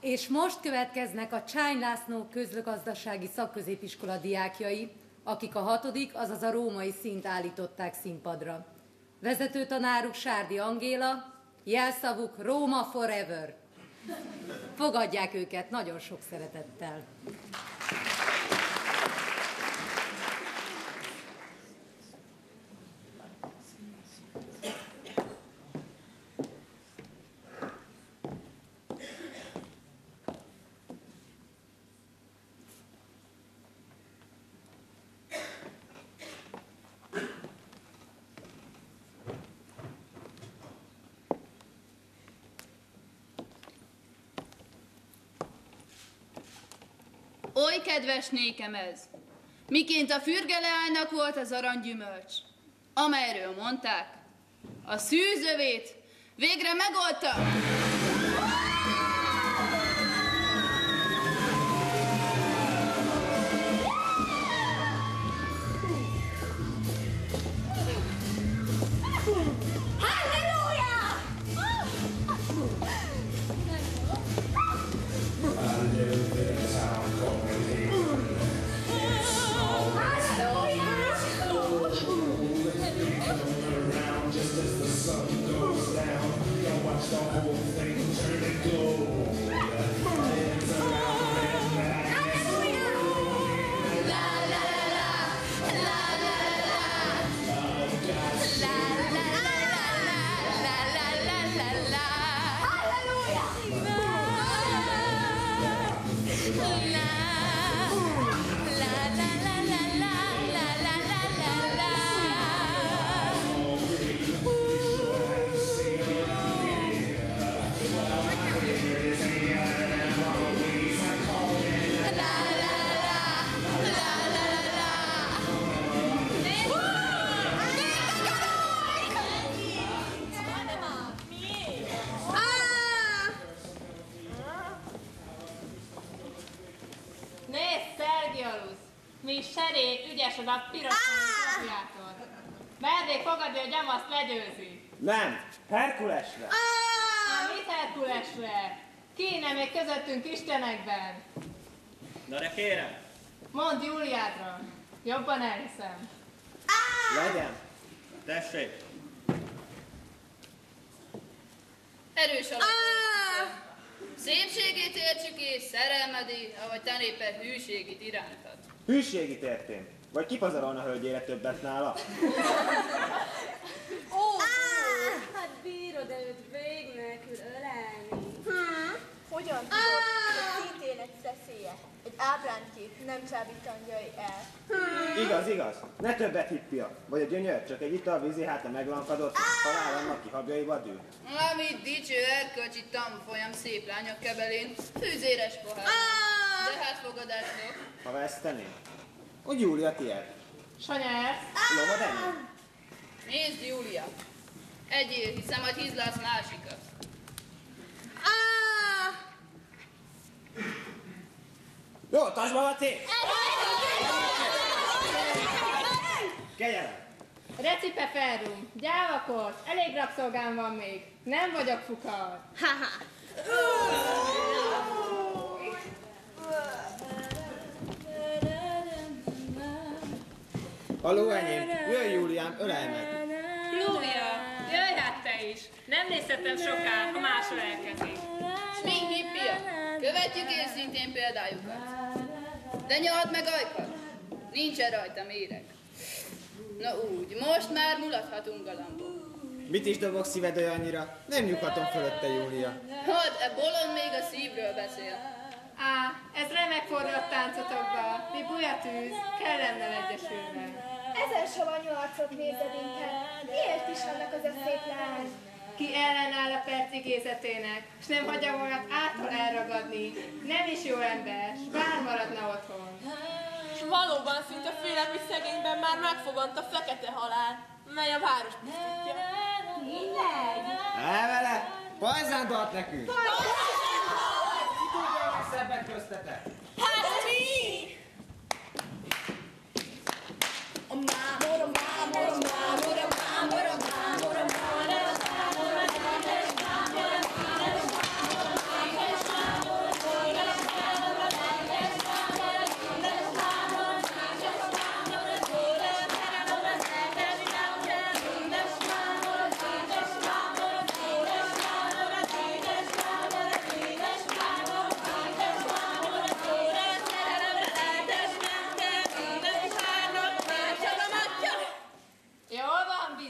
És most következnek a Csány László közgazdasági szakközépiskola diákjai, akik a 6., azaz a római színt állították színpadra. Vezető tanáruk Sárdi Angéla, jelszavuk Róma Forever. Fogadják őket nagyon sok szeretettel. Oly kedves nékem ez, miként a fürge leánynak volt az aranygyümölcs, amelyről mondták, a szűzövét végre megoldta. Mi serék, ügyesed a piros apjától. Mernék fogadni, hogy Amaszt legyőzi. Nem, Herkulesre. Mit Herkulesre? Kéne még közöttünk istenekben. Na de kérem. Mondd Júliádra. Jobban elhiszem. Legyen. Tessék. Erős alapja. Szépségét értsük és szerelmedi, ahogy te néped hűségit irántad. Hűségit értém. Vagy kipazarolna hölgyére többet nála? Hát bírod őt vég nélkül ölelni. Hogyan tudod, hogy szintén egy szeszélye, egy ábránkép nem csábítandjai el? Igaz. Ne többet hippia. Vagy a gyönyör, csak egy ital vízi, hát a meglankadott, halál annak ki habjaiba dűl. Amit dicső erkölcsi tanfolyam szép lányok kebelén, fűzéres pohár. De hát fogadásnak. Ha veszteném? Úgy Júlia tiéd. Sanyersz? Lovod ennyi? Nézd, Júlia. Egyél, hiszem, hogy hízlálsz másikat. Jó, tartsd magad szép! Kegyelem! Recipe ferrum, gyávakort, elég rabszolgám van még. Nem vagyok fukar. Haló, enyém! Jöjj, Júliám, ölelj meg! Júlia, jöjj hát te is. Nem nézhetem soká, ha másra elkezik. S mi, hippia? Követjük őszintén példájukat. De nyald meg ajkad. Nincsen rajta méreg. Na úgy, most már mulathatunk galambok. Mit is dobok szíved olyannyira? Nem nyughatom fölötte, Júlia. Hát, e bolond még a szívről beszél. Ez remek forrott táncotokba. Mi bujatűz, kellene egyesülve. Ezen savanyú arcot nézed inkább. Miért is vannak az a szép lány? Ki ellenáll a percigézetének, és nem hagyja magát által elragadni. Nem is jó ember, s bár maradna otthon. És valóban szinte félek, hogy szegényben már megfogant a fekete halál, mely a város pusztítja. Tényleg? El vele! Pajzánt ad nekünk! Ki tudja, hogy szebben köztetek? Hát mi?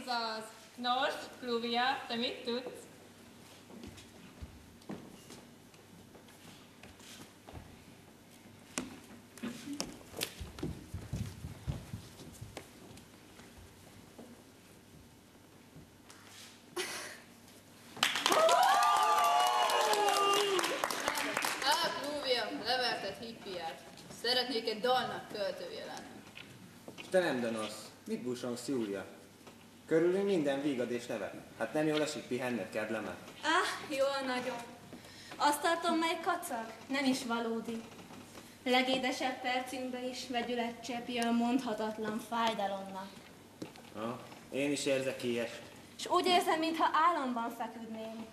igaz. Nos, Kluvia, te mit tudsz? Leverted hippiát. Szeretnék egy dalnak költője lenni. Te nem danosz. Mit búsongsz, Júlia? Körülünk minden vígad és nevet. Hát nem jól esik pihenned, kedleme? Jól nagyon. Azt tartom, mely kacag, nem is valódi. Legédesebb percünkbe is vegyület csepje a mondhatatlan fájdalomnak. Én is érzek ilyest. És úgy érzem, mintha álomban feküdném.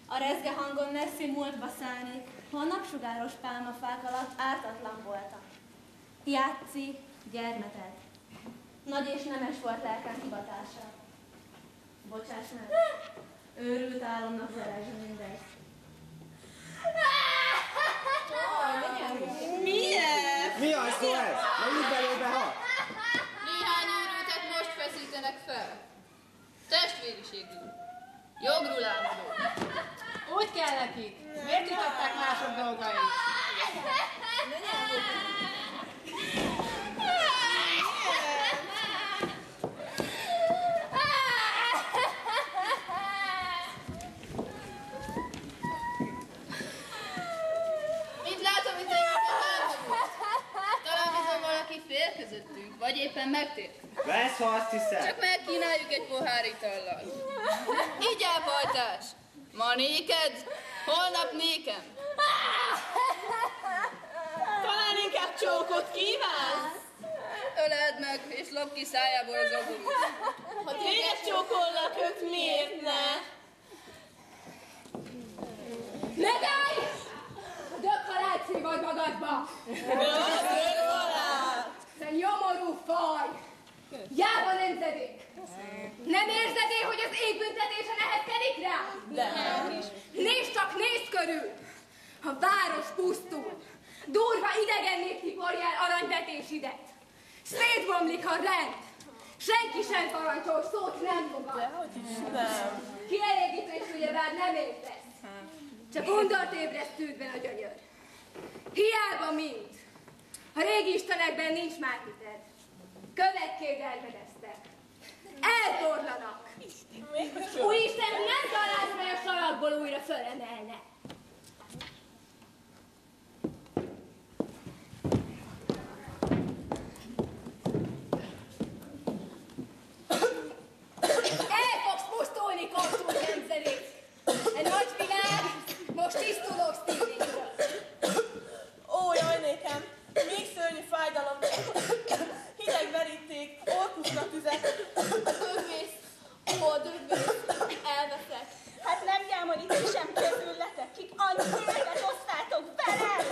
A rezge hangon messzi múltba szállnék, ha a napsugáros pálmafák alatt ártatlan voltam. Játszi, gyermeted. Nagy és nemes volt lelkem hivatása. Bocsáss meg, őrült álomnak felejtsd mindegy. Milyen? Mi az szó ez? Menjünk belőle, ha? Néhány őrültet most feszítenek fel. Testvériségül. Jogról álmodó. Úgy kell nekik. Miért jutották mások dolgait? Itt látom, hogy téged elmagult. Talán bizony valaki fél közöttünk, vagy éppen megtért. Vesz, ha azt hiszed. Csak megkínáljuk egy pohár itallal. Így elpajtás. Ma néked, holnap nékem. Talán inkább csókot kívánsz? Öleld meg, és lopd ki szájából az oborút. Ha téged csókollak, ők miért ne? Megállj! Döghalátszi vagy magadba! Te nyomorú faj! Jáva nemzedék! Nem érzed én, hogy az ég büntetése nehezkedik rá? Nézd csak, nézd körül! A város pusztul! Durva idegen nép tiporja el aranyvetésidet! Szétbomlik a rend! Senki sem parancsol, szót nem fogad! Kielégítés ugyebár nem értesz! Csak undort ébreszt tűzben a gyönyör. Hiába mind! A régi istenekben nincs már hited. Követkédelmedeztek. Eltorlanak. Úristen, nem találsz, mely a salakból újra fölemelne. El fogsz pusztulni, konzul nemzedék. Egy nagy világ most tisztuló szívéből. Ó, jaj nékem, még szörnyű fájdalom. Hideg veríték, orkusra tüzet. Dögvész, ó dögvész, elveszek. Hát nem gyámolítésem közülletek, kik annyi életet osztátok velem!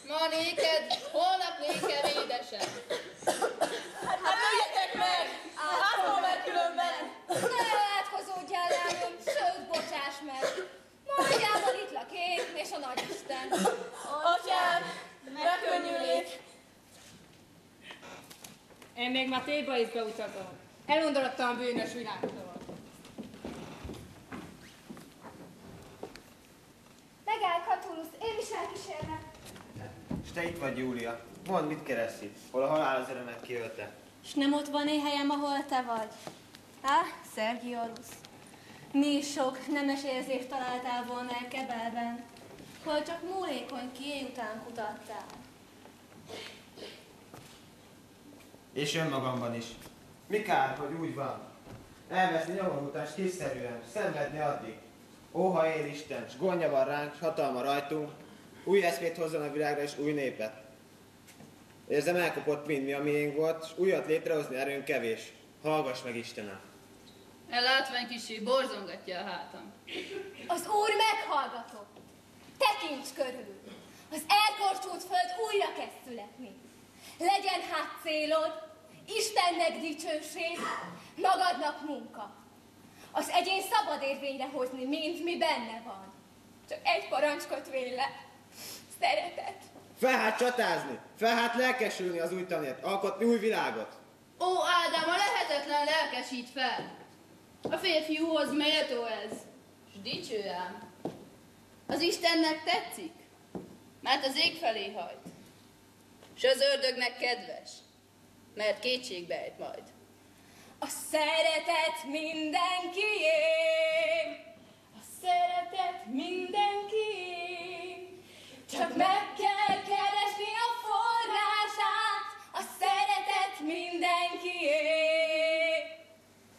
Ma néked, holnap nékem édesem. Hát öljetek meg! Átom meg különben! Ne átkozódjál, lányom, sőt, bocsáss meg. Majd elborítlak én és a nagyisten. Atyám, megkönnyülék! Én még ma Thébaisba utazom. Elundorodtam a bűnös világtól. Megáll, Catullus, én is elkísérlek. És te itt vagy, Júlia. Mondd, mit keressz itt? Hol a halál az örömet kiölte? S nem ott van én helyem, ahol te vagy? Sergiolus, mi is sok nemes érzést találtál volna el Kebelben, hol csak múlékony kié után kutattál. És önmagamban is. Mi kár, hogy úgy van? Elveszni nyomor után, s kiszerűen, szenvedni addig. Óha él Isten, s gondja van ránk, s hatalma rajtunk, új eszmét hozzon a világra és új népet. Érzem, elkopott mind, mi a miénk volt, s újat létrehozni erőnk kevés. Hallgass meg, Istenem! Látvány kissé borzongatja a hátam. Az Úr meghallgatott. Tekints körül. Az elkorcsult föld újra kezd születni. Legyen hát célod, Istennek dicsőség, magadnak munka. Az egyén szabad érvényre hozni mind, mi benne van. Csak egy parancskötvény le. Szeretet. Fel hát csatázni, fel hát lelkesülni az új tanért, alkotni új világot. Ó, Ádám, a lehetetlen lelkesít fel. A férfiúhoz méltó ez, s dicső ám. Az Istennek tetszik, mert az ég felé hajt, s az ördögnek kedves, mert kétségbe ejt majd. A szeretet mindenkié, a szeretet mindenkié, csak meg kell keresni a forrását, a szeretet mindenkié.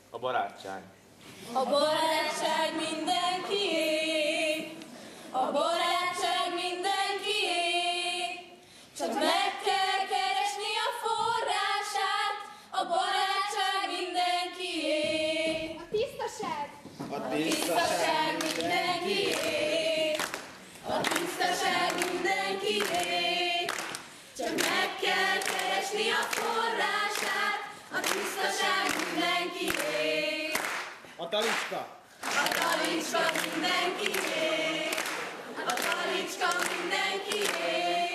A barátság. A barátság mindenkié, a barátság mindenkié, csak meg kell keresni a forrását, a barátság mindenkié. A tisztaság. A Tisztaság mindenkié, a tisztaság mindenkié, csak meg kell keresni a forrását, a tisztaság mindenkié. A talicska. A talicska mindenkié, a talicska mindenkié,